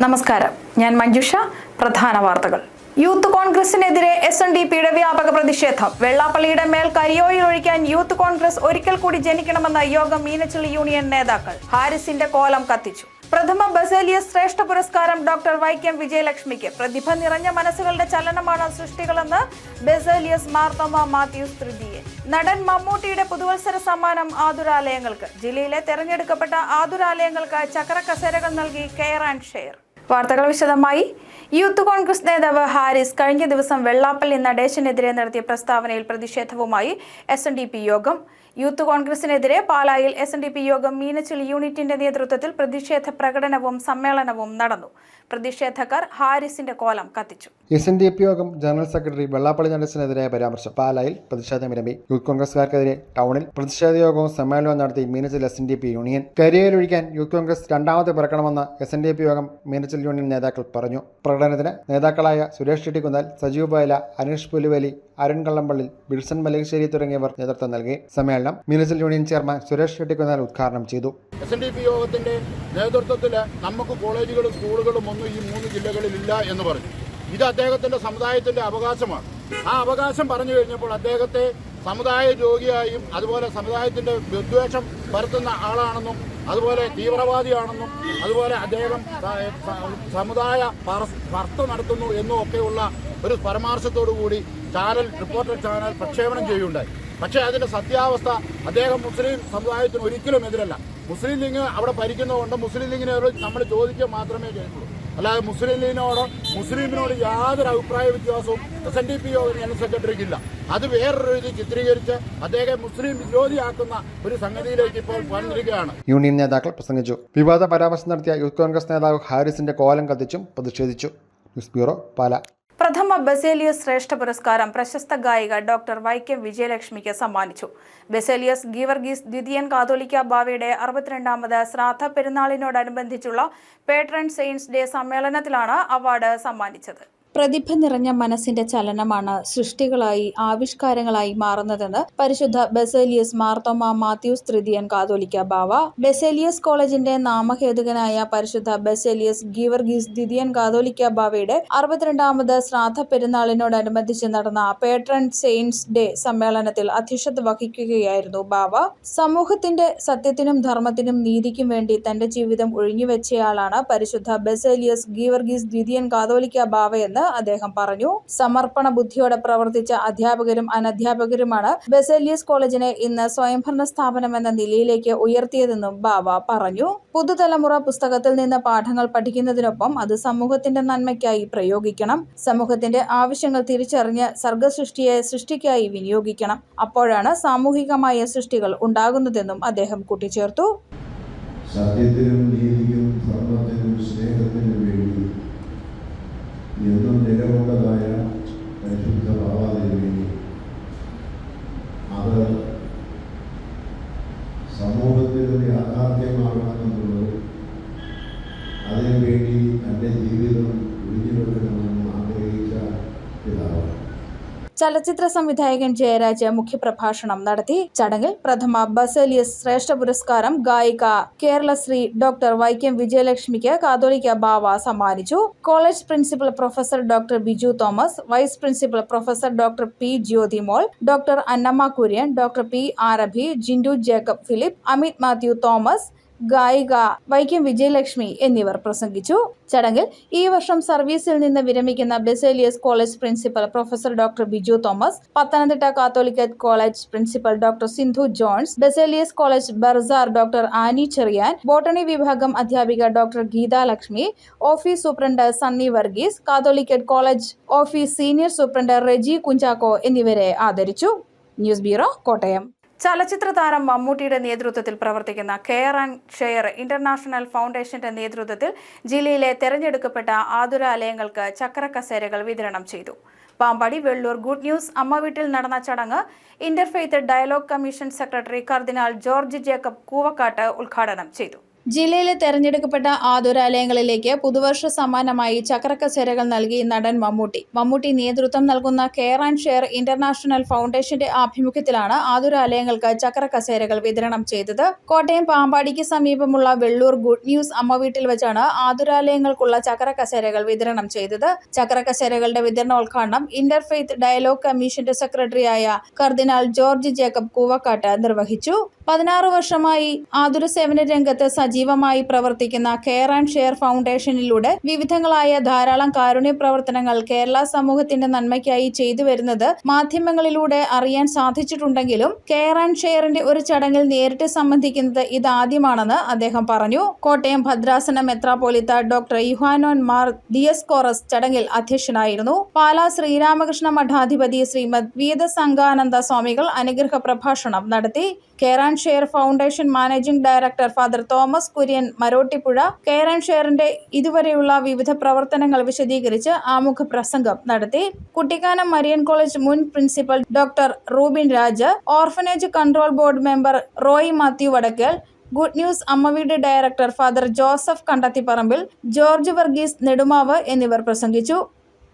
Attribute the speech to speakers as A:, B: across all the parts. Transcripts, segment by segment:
A: നമസ്കാരം, ഞാൻ മഞ്ജുഷ. പ്രധാന വാർത്തകൾ. യൂത്ത് കോൺഗ്രസിനെതിരെ SNDPയുടെ വ്യാപക പ്രതിഷേധം. വെള്ളാപ്പള്ളിയുടെ മേൽ കരിയോയിൽ ഒഴിക്കാൻ യൂത്ത് കോൺഗ്രസ് ഒരിക്കൽ കൂടി ജനിക്കണമെന്ന യോഗം മീനച്ചിൽ യൂണിയൻ നേതാക്കൾ. ഹാരിസിന്റെ കോലം കത്തിച്ചു. പ്രഥമ ബസേലിയസ് ശ്രേഷ്ഠ പുരസ്കാരം ഡോക്ടർ വൈക്കം വിജയലക്ഷ്മിക്ക്. പ്രതിഭ നിറഞ്ഞ മനസ്സുകളുടെ ചലനമാണ് സൃഷ്ടികളെന്ന് ബസേലിയസ് മാർത്തോമ മാത്യൂസ് തൃതീയൻ. നടൻ മമ്മൂട്ടിയുടെ പുതുവത്സര സമ്മാനം ആതുരാലയങ്ങൾക്ക്. ജില്ലയിലെ തെരഞ്ഞെടുക്കപ്പെട്ട ആതുരാലയങ്ങൾക്ക് ചക്ര കസേരകൾ നൽകി കെയർ ആൻഡ് ഷെയർ. വാർത്തകൾ വിശദമായി. യൂത്ത് കോൺഗ്രസ് നേതാവ് ഹാരിസ് കഴിഞ്ഞ ദിവസം വെള്ളാപ്പള്ളി നടേശനെതിരെ നടത്തിയ പ്രസ്താവനയിൽ പ്രതിഷേധവുമായി SNDP യോഗം. യൂത്ത് കോൺഗ്രസിനെതിരെ പാലായിൽ SNDP യോഗം മീനച്ചിൽ യൂണിറ്റിന്റെ നേതൃത്വത്തിൽ പ്രതിഷേധ പ്രകടനവും സമ്മേളനവും നടന്നു. പ്രതിഷേധക്കാർ ഹാരിസിന്റെ കോലം കത്തിച്ചു.
B: SNDP യോഗം ജനറൽ സെക്രട്ടറി വെള്ളാപ്പള്ളി നടേശനെതിരായ പരാമർശം. പാലായിൽ പ്രതിഷേധമിരമ്പി. യൂത്ത് കോൺഗ്രസുകാർക്കെതിരെ ടൗണിൽ പ്രതിഷേധ യോഗവും സമ്മേളനവും നടത്തി മീനച്ചിൽ SNDP യൂണിയൻ. കരിയലൊഴിക്കാൻ യൂത്ത് കോൺഗ്രസ് രണ്ടാമത്തെ പിറക്കണമെന്ന് SNDP യോഗം മീനച്ചിൽ യൂണിയൻ നേതാക്കൾ പറഞ്ഞു. പ്രകടനത്തിന് നേതാക്കളായ സുരേഷ് ചെട്ടിക്കുന്നാൽ, സജീവ് പായല, അനീഷ് പുലുവലി, അരുൺ കള്ളമ്പള്ളി, ബിൽസൺ മലകശ്ശേരി തുടങ്ങിയവർ നേതൃത്വം നൽകി. സമ്മേളനം മീനച്ചിൽ യൂണിയൻ ചെയർമാൻ സുരേഷ് ചെട്ടിക്കുന്നാൽ ഉദ്ഘാടനം ചെയ്തു.
C: SNDP യോഗത്തിന്റെ നേതൃത്വത്തിൽ നമുക്ക് കോളേജുകളും സ്കൂളുകളും ഒന്നും ഈ 3 ജില്ലകളിലില്ല എന്ന് പറഞ്ഞു. ഇത് അദ്ദേഹത്തിന്റെ സമുദായത്തിന്റെ അവകാശമാണ്. ആ അവകാശം പറഞ്ഞു കഴിഞ്ഞപ്പോൾ അദ്ദേഹത്തെ സമുദായ രോഗിയായും അതുപോലെ സമുദായത്തിന്റെ വിദ്വേഷം പരത്തുന്ന ആളാണെന്നും അതുപോലെ തീവ്രവാദിയാണെന്നും അതുപോലെ അദ്ദേഹം സമുദായ ഭർത്ത നടത്തുന്നു എന്നും ഒക്കെയുള്ള ഒരു പരാമർശത്തോടു കൂടി റിപ്പോർട്ടർ ചാനൽ പ്രക്ഷേപണം ചെയ്യുകയുണ്ടായി. പക്ഷേ അതിന്റെ സത്യാവസ്ഥ, അദ്ദേഹം മുസ്ലിം സമുദായത്തിന് ഒരിക്കലും എതിരല്ല. മുസ്ലിം ലീഗ് അവിടെ ഭരിക്കുന്നതുകൊണ്ട് മുസ്ലിം ലീഗിനോട് നമ്മൾ ചോദിക്കുക മാത്രമേ ചെയ്യുള്ളൂ. അല്ലാതെ മുസ്ലിമിനോട് യാതൊരു അഭിപ്രായ വ്യത്യാസവും SNDP യോഗം ജനറൽ സെക്രട്ടറിക്കില്ല. അത് വേറൊരു രീതി ചിത്രീകരിച്ച് അദ്ദേഹം മുസ്ലിം വിരോധിയാക്കുന്ന ഒരു സംഗതിയിലേക്ക് ഇപ്പോൾ വന്നിരിക്കുകയാണ്.
B: യൂണിയൻ നേതാക്കൾ പ്രസംഗിച്ചു. വിവാദ പരാമർശം നടത്തിയ യൂത്ത് കോൺഗ്രസ് നേതാവ് ഹാരിസിന്റെ കോലം കത്തിച്ചും പ്രതിഷേധിച്ചു. ന്യൂസ് ബ്യൂറോ, പാല.
A: പ്രഥമ ബസേലിയസ് ശ്രേഷ്ഠ പുരസ്കാരം പ്രശസ്ത ഗായിക ഡോക്ടർ വൈക്കം വിജയലക്ഷ്മിക്ക് സമ്മാനിച്ചു. ബസേലിയസ് ഗീവർഗീസ് ദ്വിതീയൻ കാതോലിക്ക ബാവയുടെ 62ാമത് ശ്രാദ്ധ പെരുന്നാളിനോടനുബന്ധിച്ചുള്ള പേട്രൺ സെയിൻസ് ഡേ സമ്മേളനത്തിലാണ് അവാർഡ് സമ്മാനിച്ചത്. പ്രതിഭ നിറഞ്ഞ മനസ്സിന്റെ ചലനമാണ് സൃഷ്ടികളായി ആവിഷ്കാരങ്ങളായി മാറുന്നതെന്ന് പരിശുദ്ധ ബസേലിയസ് മാർത്തോമ മാത്യൂസ് തൃതീയൻ കാതോലിക്ക ബാവ. ബസേലിയസ് കോളേജിന്റെ നാമഹേതുകനായ പരിശുദ്ധ ബസേലിയസ് ഗീവർഗീസ് ദ്വിതീയൻ കാതോലിക്ക ബാവയുടെ 62ാമത് ശ്രാദ്ധ പെരുന്നാളിനോടനുബന്ധിച്ച് നടന്ന പേട്രൺ സെയിൻസ് ഡേ സമ്മേളനത്തിൽ അധ്യക്ഷത വഹിക്കുകയായിരുന്നു ബാവ. സമൂഹത്തിന്റെ സത്യത്തിനും ധർമ്മത്തിനും നീതിക്കും വേണ്ടി തന്റെ ജീവിതം ഒഴിഞ്ഞുവെച്ചയാളാണ് പരിശുദ്ധ ബസേലിയസ് ഗീവർഗീസ് ദ്വിതീയൻ കാതോലിക്ക ബാവയെന്ന് അദ്ദേഹം പറഞ്ഞു. സമർപ്പണ ബുദ്ധിയോടെ പ്രവർത്തിച്ച അധ്യാപകരും അനധ്യാപകരുമാണ് ബസേലിയസ് കോളേജിനെ ഇന്ന് സ്വയംഭരണ സ്ഥാപനം എന്ന നിലയിലേക്ക് ഉയർത്തിയതെന്നും ബാവ പറഞ്ഞു. പുതുതലമുറ പുസ്തകത്തിൽ നിന്ന് പാഠങ്ങൾ പഠിക്കുന്നതിനൊപ്പം അത് സമൂഹത്തിന്റെ നന്മയ്ക്കായി പ്രയോഗിക്കണം. സമൂഹത്തിന്റെ ആവശ്യങ്ങൾ തിരിച്ചറിഞ്ഞ് സർഗസൃഷ്ടിയെ സൃഷ്ടിക്കായി വിനിയോഗിക്കണം. അപ്പോഴാണ് സാമൂഹികമായ സൃഷ്ടികൾ ഉണ്ടാകുന്നതെന്നും അദ്ദേഹം കൂട്ടിച്ചേർത്തു.
D: സത്യത്തിനും നീതിക്കും ധർമ്മത്തിനും സ്നേഹത്തിനും വേണ്ടി എന്നും നിലകൊണ്ടതായ പരിശുദ്ധ ഭാവാദേവി അത് സമൂഹത്തിന് യാഥാർത്ഥ്യമാകണമെന്നുള്ളത്, അതിനുവേണ്ടി തൻ്റെ ജീവിതം ഒഴിഞ്ഞുവെക്കണമെന്ന് ആഗ്രഹിച്ച പിതാവാണ്.
A: ചലച്ചിത്ര സംവിധായകൻ ജയരാജ് മുഖ്യപ്രഭാഷണം നടത്തി. ചടങ്ങിൽ പ്രഥമ ബസേലിയസ് ശ്രേഷ്ഠ പുരസ്കാരം ഗായിക കേരളശ്രീ ഡോക്ടർ വൈക്കം വിജയലക്ഷ്മിക്ക് കാതോലിക്ക ബാവ സമ്മാനിച്ചു. College principal professor doctor Biju Thomas, vice principal professor doctor P. Jyothimol, doctor Annamma Kurian, doctor P. Arabhi, Jindu Jacob Philip, Amit Mathew Thomas, ഗായിക വൈക്കം വിജയലക്ഷ്മി എന്നിവർ പ്രസംഗിച്ചു. ചടങ്ങിൽ ഈ വർഷം സർവീസിൽ നിന്ന് വിരമിക്കുന്ന Baselius college principal professor doctor Biju Thomas, Pathanamthitta Catholicate college principal doctor Sindhu Johns, Baselius college bursar doctor Annie Cherian, botany വിഭാഗം അധ്യാപിക doctor Geetha Lakshmi, office superintendent Sunny Varghese, Catholicate college office senior superintendent Reji Kunchacko എന്നിവരെ ആദരിച്ചു. News bureau, Kottayam. ചലച്ചിത്ര താരം മമ്മൂട്ടിയുടെ നേതൃത്വത്തിൽ പ്രവർത്തിക്കുന്ന കെയർ ആൻഡ് ഷെയർ ഇന്റർനാഷണൽ ഫൗണ്ടേഷന്റെ നേതൃത്വത്തിൽ ജില്ലയിലെ തെരഞ്ഞെടുക്കപ്പെട്ട ആതുരാലയങ്ങൾക്ക് ചക്ര കസേരകൾ വിതരണം ചെയ്തു. പാമ്പാടി വെള്ളൂർ ഗുഡ് ന്യൂസ് അമ്മ വീട്ടിൽ നടന്ന ചടങ്ങ് ഇന്റർഫെയ്ത്ത് ഡയലോഗ് കമ്മീഷൻ സെക്രട്ടറി കർദിനാൾ ജോർജ് ജേക്കബ് കൂവക്കാട്ട് ഉദ്ഘാടനം ചെയ്തു. ജില്ലയിലെ തെരഞ്ഞെടുക്കപ്പെട്ട ആതുരാലയങ്ങളിലേക്ക് പുതുവർഷ സമ്മാനമായി ചക്രക്കസേരകൾ നൽകി നടൻ മമ്മൂട്ടി നേതൃത്വം നൽകുന്ന കെയർ ആൻഡ് ഷെയർ ഇന്റർനാഷണൽ ഫൗണ്ടേഷന്റെ ആഭിമുഖ്യത്തിലാണ് ആതുരാലയങ്ങൾക്ക് ചക്രക്കസേരകൾ വിതരണം ചെയ്തത്. കോട്ടയം പാമ്പാടിക്ക് സമീപമുള്ള വെള്ളൂർ ഗുഡ് ന്യൂസ് അമ്മവീട്ടിൽ വെച്ചാണ് ആതുരാലയങ്ങൾക്കുള്ള ചക്രക്കസേരകൾ വിതരണം ചെയ്തത്. ചക്രക്കസേരകളുടെ വിതരണോദ്ഘാടനം ഇന്റർഫെയ്ത്ത് ഡയലോഗ് കമ്മീഷന്റെ സെക്രട്ടറിയായ കർദിനാൾ ജോർജ് ജേക്കബ് കൂവക്കാട്ട് നിർവഹിച്ചു. 16 വർഷമായി ആതുര സേവന രംഗത്ത് സജീവമായി പ്രവർത്തിക്കുന്ന കെയർ ആൻഡ് ഷെയർ ഫൗണ്ടേഷനിലൂടെ വിവിധങ്ങളായ ധാരാളം കാരുണ്യ പ്രവർത്തനങ്ങൾ കേരള സമൂഹത്തിന്റെ നന്മയ്ക്കായി ചെയ്തു വരുന്നത് മാധ്യമങ്ങളിലൂടെ അറിയാൻ സാധിച്ചിട്ടുണ്ടെങ്കിലും കെയർ ആൻഡ് ഷെയറിന്റെ ഒരു ചടങ്ങിൽ നേരിട്ട് സംബന്ധിക്കുന്നത് ഇതാദ്യമാണെന്ന് അദ്ദേഹം പറഞ്ഞു. കോട്ടയം ഭദ്രാസന മെത്രാപ്പോലിത്ത ഡോക്ടർ യുഹാനോൻ മാർ ദിയസ്കോറസ് ചടങ്ങിൽ അധ്യക്ഷനായിരുന്നു. പാലാ ശ്രീരാമകൃഷ്ണ മഠാധിപതി ശ്രീമദ് വീതസംഗാനന്ദ സ്വാമികൾ അനുഗ്രഹ പ്രഭാഷണം നടത്തി. Care and share foundation managing director father Thomas Kurian Marottippuzha care and ഷെയറിന്റെ ഇതുവരെയുള്ള വിവിധ പ്രവർത്തനങ്ങൾ വിശദീകരിച്ച് ആമുഖ പ്രസംഗം നടത്തി. കുട്ടിക്കാനം മരിയൻ കോളേജ് മുൻ principal doctor Rubin Raj, orphanage control board member Roy Mathew Vadakkal, good news Ammaveedu director father Joseph Kandathipparambil, George Varghese Nedumavu എന്നിവർ പ്രസംഗിച്ചു.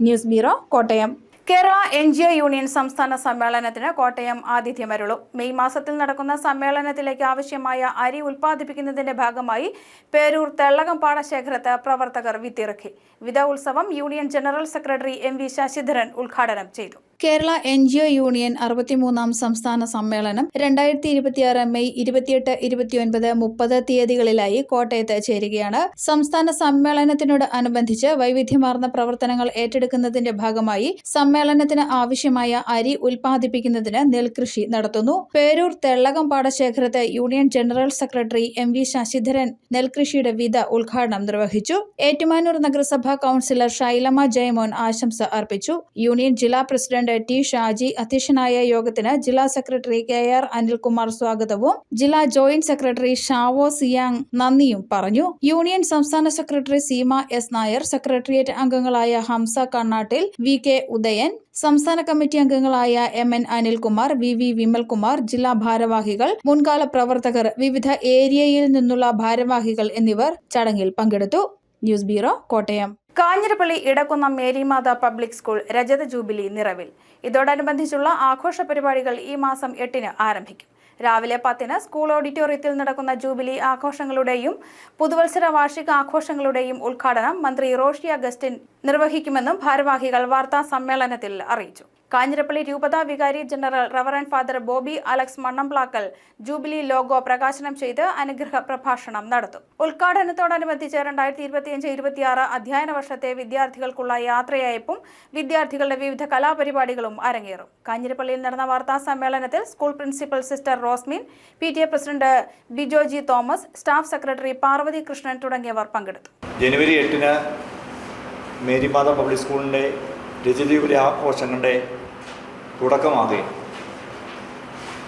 A: News bureau, Kottayam. Kerala NGO union സംസ്ഥാന സമ്മേളനത്തിന് കോട്ടയം ആതിഥ്യമരുളും. മെയ് മാസത്തിൽ നടക്കുന്ന സമ്മേളനത്തിലേക്ക് ആവശ്യമായ അരി ഉൽപ്പാദിപ്പിക്കുന്നതിന്റെ ഭാഗമായി പേരൂർ തെള്ളകം പാടശേഖരത്ത് പ്രവർത്തകർ വിത്തിറക്കി. വിത ഉത്സവം union general secretary MV Sasidharan ഉദ്ഘാടനം ചെയ്തു. കേരള NGO യൂണിയൻ 63-ാം സംസ്ഥാന സമ്മേളനം 2026 മെയ് 28, 29, 30 തീയതികളിലായി കോട്ടയത്ത് ചേരുകയാണ്. സംസ്ഥാന സമ്മേളനത്തിനോട് അനുബന്ധിച്ച് വൈവിധ്യമാർന്ന പ്രവർത്തനങ്ങൾ ഏറ്റെടുക്കുന്നതിന്റെ ഭാഗമായി സമ്മേളനത്തിന് ആവശ്യമായ അരി ഉൽപ്പാദിപ്പിക്കുന്നതിന് നെൽകൃഷി നടത്തുന്നു. പേരൂർ തെള്ളകം പാടശേഖരത്ത് union general secretary MV Sasidharan നെൽകൃഷിയുടെ വിത ഉദ്ഘാടനം നിർവഹിച്ചു. ഏറ്റുമാനൂർ നഗരസഭാ കൌൺസിലർ ഷൈലമ ജയമോൻ ആശംസ അർപ്പിച്ചു. യൂണിയൻ ജില്ലാ പ്രസിഡന്റ് T. ഷാജി അധ്യക്ഷനായ യോഗത്തിന് ജില്ലാ സെക്രട്ടറി KR അനിൽകുമാർ സ്വാഗതവും ജില്ലാ ജോയിന്റ് സെക്രട്ടറി ഷാവോ സിയാങ് നന്ദിയും പറഞ്ഞു. യൂണിയൻ സംസ്ഥാന secretary Seema S. Nair, secretariat അംഗങ്ങളായ ഹംസ കണ്ണാട്ടിൽ, VK ഉദയൻ, സംസ്ഥാന കമ്മിറ്റി അംഗങ്ങളായ MN അനിൽകുമാർ, VV വിമൽകുമാർ, ജില്ലാ ഭാരവാഹികൾ, മുൻകാല പ്രവർത്തകർ, വിവിധ ഏരിയയിൽ നിന്നുള്ള ഭാരവാഹികൾ എന്നിവർ ചടങ്ങിൽ പങ്കെടുത്തു. News bureau, Kottayam. Kanjirappally Edakkunnam Marymatha public school രജത ജൂബിലി നിറവിൽ. ഇതോടനുബന്ധിച്ചുള്ള ആഘോഷ പരിപാടികൾ ഈ മാസം 8-ന് ആരംഭിക്കും. രാവിലെ 10-ന് സ്കൂൾ ഓഡിറ്റോറിയത്തിൽ നടക്കുന്ന ജൂബിലി ആഘോഷങ്ങളുടെയും പുതുവത്സര വാർഷിക ആഘോഷങ്ങളുടെയും ഉദ്ഘാടനം മന്ത്രി റോഷി അഗസ്റ്റിൻ നിർവഹിക്കുമെന്നും ഭാരവാഹികൾ വാർത്താ സമ്മേളനത്തിൽ അറിയിച്ചു. കാഞ്ഞിരപ്പള്ളി രൂപത വികാരി general reverend father Bobby Alex Mannamplackal jubilee logo പ്രകാശനം ചെയ്ത് അനുഗ്രഹ പ്രഭാഷണം നടത്തും. ഉദ്ഘാടനത്തോടനുബന്ധിച്ച് 2025-26 അധ്യയന വർഷത്തെ വിദ്യാർത്ഥികൾക്കുള്ള യാത്രയയപ്പും വിദ്യാർത്ഥികളുടെ വിവിധ കലാപരിപാടികളും അരങ്ങേറും. കാഞ്ഞിരപ്പള്ളിയിൽ നടന്ന വാർത്താ സമ്മേളനത്തിൽ school principal sister Rosmin, PTA president Bijoji Thomas, staff secretary Parvathi Krishnan തുടങ്ങിയവർ പങ്കെടുത്തു.
E: ജനുവരി 8-ന് മേരിമാത പബ്ലിക് സ്കൂളിൻ്റെ രജതജൂബിലി ആഘോഷങ്ങളുടെ തുടക്കമാകുകയും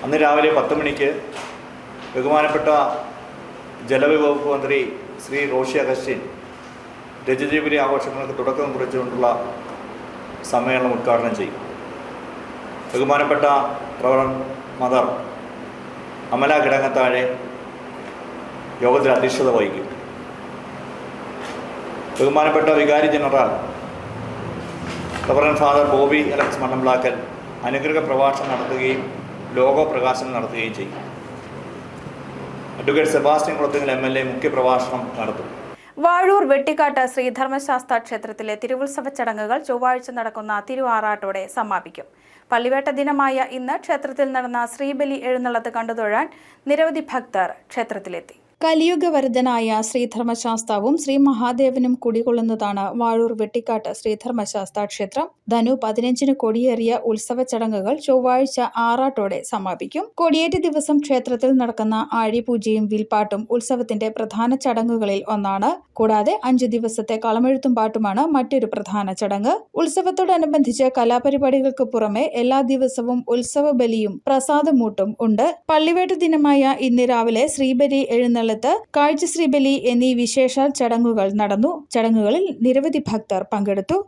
E: അന്ന് രാവിലെ 10 മണിക്ക് ബഹുമാനപ്പെട്ട ജലവിഭവ മന്ത്രി ശ്രീ റോഷി അഗസ്റ്റിൻ രജതജൂബിലി ആഘോഷങ്ങൾക്ക് തുടക്കം കുറിച്ചുകൊണ്ടുള്ള സമ്മേളനം ഉദ്ഘാടനം ചെയ്യും. ബഹുമാനപ്പെട്ട റവറൻഡ് മദർ അമല കിടങ്ങത്താഴെ യോഗത്തിൽ അധ്യക്ഷത വഹിക്കും. ബഹുമാനപ്പെട്ട വികാരി general reverend father Bobby Alex Mannamplackal അനുഗ്രഹ പ്രഭാഷണം നടത്തുകയും ലോഗോ പ്രകാശനം നടത്തുകയും ചെയ്യും. അഡ്വക്കേറ്റ് സെബാസ്റ്റ്യൻ കുളത്തുങ്കൽ MLA മുഖ്യപ്രഭാഷണം നടത്തും.
A: വാഴൂർ വെട്ടിക്കാട്ട് ശ്രീധർമ്മശാസ്ത്ര ക്ഷേത്രത്തിലെ തിരുവുത്സവ ചടങ്ങുകൾ ചൊവ്വാഴ്ച നടക്കുന്ന തിരുവാറാട്ടോടെ സമാപിക്കും. പള്ളിവേട്ട ദിനമായ ഇന്ന് ക്ഷേത്രത്തിൽ നടന്ന ശ്രീബലി എഴുന്നള്ളത്ത് കണ്ടുതൊഴാൻ നിരവധി ഭക്തർ ക്ഷേത്രത്തിലെത്തി. കലിയുഗവരദനായ ശ്രീധർമ്മശാസ്താവും ശ്രീ മഹാദേവനും കുടികൊള്ളുന്നതാണ് വാഴൂർ വെട്ടിക്കാട്ട് ശ്രീധർമ്മശാസ്താ ക്ഷേത്രം. ധനു 15-ന് കൊടിയേറിയ ഉത്സവ ചടങ്ങുകൾ ചൊവ്വാഴ്ച ആറാട്ടോടെ സമാപിക്കും. കൊടിയേറ്റ് ദിവസം ക്ഷേത്രത്തിൽ നടക്കുന്ന ആഴിപൂജയും വിൽപ്പാട്ടും ഉത്സവത്തിന്റെ പ്രധാന ചടങ്ങുകളിൽ ഒന്നാണ്. കൂടാതെ 5 ദിവസത്തെ കളമെഴുത്തും പാട്ടുമാണ് മറ്റൊരു പ്രധാന ചടങ്ങ്. ഉത്സവത്തോടനുബന്ധിച്ച് കലാപരിപാടികൾക്ക് പുറമെ എല്ലാ ദിവസവും ഉത്സവ ബലിയും പ്രസാദമൂട്ടും ഉണ്ട്. പള്ളിവേട്ട ദിനമായ ഇന്ന് രാവിലെ ശ്രീബലി എഴുന്നള്ളത്ത്, കാഴ്ച ശ്രീബലി എന്നീ വിശേഷാൽ ചടങ്ങുകൾ നടന്നു. ചടങ്ങുകളിൽ നിരവധി ഭക്തർ പങ്കെടുത്തു.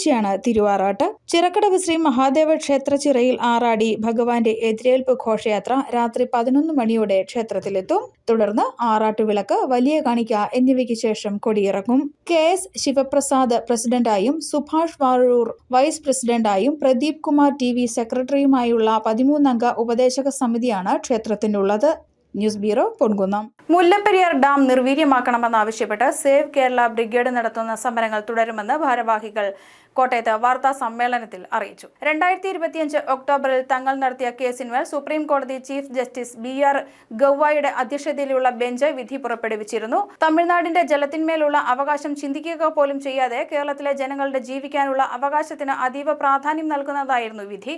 A: ഞായറാഴ്ചയാണ് തിരുവാറാട്ട്. ചിറക്കടവ് ശ്രീ മഹാദേവ ക്ഷേത്രച്ചിറയിൽ ആറാടി ഭഗവാന്റെ എതിരേൽപ്പ് ഘോഷയാത്ര രാത്രി 11 മണിയോടെ ക്ഷേത്രത്തിലെത്തും. തുടർന്ന് ആറാട്ടുവിളക്ക്, വലിയ കാണിക്ക എന്നിവയ്ക്ക് ശേഷം കൊടിയിറങ്ങും. KS ശിവപ്രസാദ് പ്രസിഡന്റായും സുഭാഷ് വാഴൂർ വൈസ് പ്രസിഡന്റായും പ്രദീപ് കുമാർ TV സെക്രട്ടറിയുമായുള്ള 13-അംഗ ഉപദേശക സമിതിയാണ് ക്ഷേത്രത്തിനുള്ളത്. News bureau, Ponkunnam. Mullaperiyar dam നിർവീര്യമാക്കണമെന്നാവശ്യപ്പെട്ട് സേവ് കേരള ബ്രിഗേഡ് നടത്തുന്ന സമരങ്ങൾ തുടരുമെന്ന് ഭാരവാഹികൾ കോട്ടയത്ത് വാർത്താ സമ്മേളനത്തിൽ അറിയിച്ചു. 2025 ഒക്ടോബറിൽ തങ്ങൾ നടത്തിയ കേസിന്മേൽ സുപ്രീം കോടതി ചീഫ് ജസ്റ്റിസ് BR ഗൗവയുടെ അധ്യക്ഷതയിലുള്ള ബെഞ്ച് വിധി പുറപ്പെടുവിച്ചിരുന്നു. തമിഴ്നാടിന്റെ ജലത്തിന്മേലുള്ള അവകാശം ചിന്തിക്കുക പോലും ചെയ്യാതെ കേരളത്തിലെ ജനങ്ങളുടെ ജീവിക്കാനുള്ള അവകാശത്തിന് അതീവ പ്രാധാന്യം നൽകുന്നതായിരുന്നു വിധി.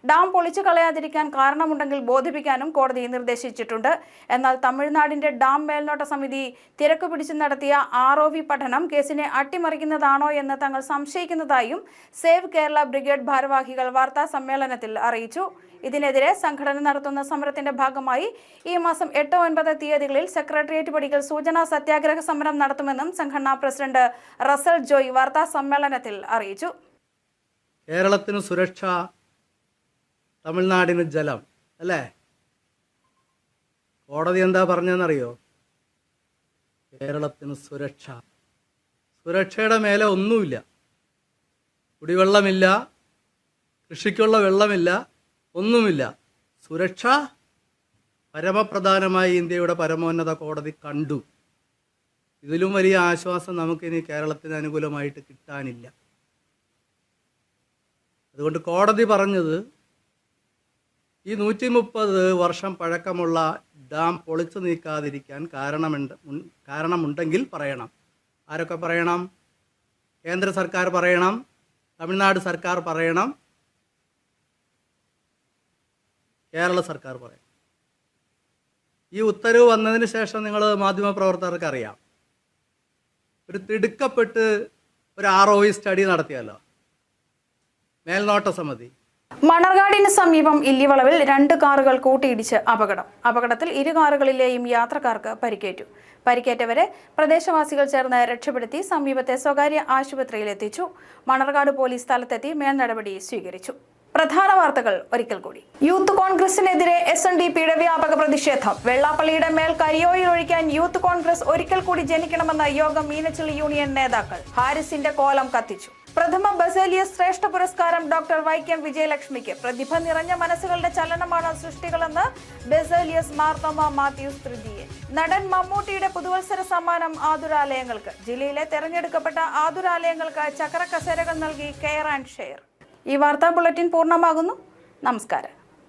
A: ഡാം പൊളിച്ചു കളയാതിരിക്കാൻ കാരണമുണ്ടെങ്കിൽ ബോധിപ്പിക്കാനും കോടതി നിർദ്ദേശിച്ചിട്ടുണ്ട്. എന്നാൽ തമിഴ്നാടിന്റെ ഡാം മേൽനോട്ട സമിതി തിരക്ക് പിടിച്ചു നടത്തിയ ROV പഠനം കേസിനെ അട്ടിമറിക്കുന്നതാണോ എന്ന് തങ്ങൾ സംശയിക്കുന്നതായും സേവ് കേരള ബ്രിഗേഡ് ഭാരവാഹികൾ വാർത്താ സമ്മേളനത്തിൽ അറിയിച്ചു. ഇതിനെതിരെ സംഘടന നടത്തുന്ന സമരത്തിന്റെ ഭാഗമായി ഈ മാസം 8, 9 തീയതികളിൽ സെക്രട്ടേറിയറ്റ് പടിക്കൽ സൂചനാ സത്യാഗ്രഹ സമരം നടത്തുമെന്നും സംഘടനാ പ്രസിഡന്റ് റസൽ ജോയ് വാർത്താ സമ്മേളനത്തിൽ അറിയിച്ചു.
F: കേരളത്തിന് സുരക്ഷ, തമിഴ്നാടിന് ജലം, അല്ലേ? കോടതി എന്താ പറഞ്ഞതെന്നറിയോ? കേരളത്തിന് സുരക്ഷ. സുരക്ഷയുടെ മേലെ ഒന്നുമില്ല. കുടിവെള്ളമില്ല, കൃഷിക്കുള്ള വെള്ളമില്ല, ഒന്നുമില്ല. സുരക്ഷ പരമപ്രധാനമായി ഇന്ത്യയുടെ പരമോന്നത കോടതി കണ്ടു. ഇതിലും വലിയ ആശ്വാസം നമുക്കിനി കേരളത്തിന് അനുകൂലമായിട്ട് കിട്ടാനില്ല. അതുകൊണ്ട് കോടതി പറഞ്ഞത് ഈ 130 വർഷം പഴക്കമുള്ള ഡാം പൊളിച്ചു നീക്കാതിരിക്കാൻ കാരണമുണ്ടെങ്കിൽ പറയണം. ആരൊക്കെ പറയണം? കേന്ദ്ര സർക്കാർ പറയണം, തമിഴ്നാട് സർക്കാർ പറയണം, കേരള സർക്കാർ പറയണം. ഈ ഉത്തരവ് വന്നതിന് ശേഷം നിങ്ങൾ മാധ്യമപ്രവർത്തകർക്ക് അറിയാം, ഒരു തിടുക്കപ്പെട്ട് ഒരു ROV സ്റ്റഡി നടത്തിയല്ലോ മേൽനോട്ട സമിതി.
A: മണർകാടിന് സമീപം ഇല്ലിവളവിൽ 2 കാറുകൾ കൂട്ടിയിടിച്ച് അപകടത്തിൽ 2 കാറുകളിലെയും യാത്രക്കാർക്ക് പരിക്കേറ്റു. പരിക്കേറ്റവരെ പ്രദേശവാസികൾ ചേർന്ന് രക്ഷപ്പെടുത്തി സമീപത്തെ സ്വകാര്യ ആശുപത്രിയിൽ എത്തിച്ചു. മണർകാട് പോലീസ് സ്ഥലത്തെത്തി മേൽനടപടി സ്വീകരിച്ചു. പ്രധാന വാർത്തകൾ ഒരിക്കൽ കൂടി. യൂത്ത് കോൺഗ്രസിനെതിരെ SNDPയുടെ വ്യാപക പ്രതിഷേധം. വെള്ളാപ്പള്ളിയുടെ മേൽ കരിയോയിൽ ഒഴിക്കാൻ യൂത്ത് കോൺഗ്രസ് ഒരിക്കൽ കൂടി ജനിക്കണമെന്ന യോഗം മീനച്ചിൽ യൂണിയൻ നേതാക്കൾ. ഹാരിസിന്റെ കോലം കത്തിച്ചു. പ്രഥമ ബസേലിയസ് ശ്രേഷ്ഠ പുരസ്കാരം ഡോക്ടർ വൈക്കം വിജയലക്ഷ്മിക്ക്. പ്രതിഭ നിറഞ്ഞ മനസ്സുകളുടെ ചലനമാണ് സൃഷ്ടികളെന്ന് ബസേലിയസ് മാർത്തോമ മാത്യൂസ് തൃതീയൻ. നടൻ മമ്മൂട്ടിയുടെ പുതുവത്സര സമ്മാനം ആതുരാലയങ്ങൾക്ക്. ജില്ലയിലെ തെരഞ്ഞെടുക്കപ്പെട്ട ആതുരാലയങ്ങൾക്ക് ചക്ര കസേരകൾ നൽകി കെയർ ആൻഡ് ഷെയർ. ഈ വാർത്താ ബുള്ളറ്റിൻ പൂർണ്ണമാകുന്നു. നമസ്കാരം.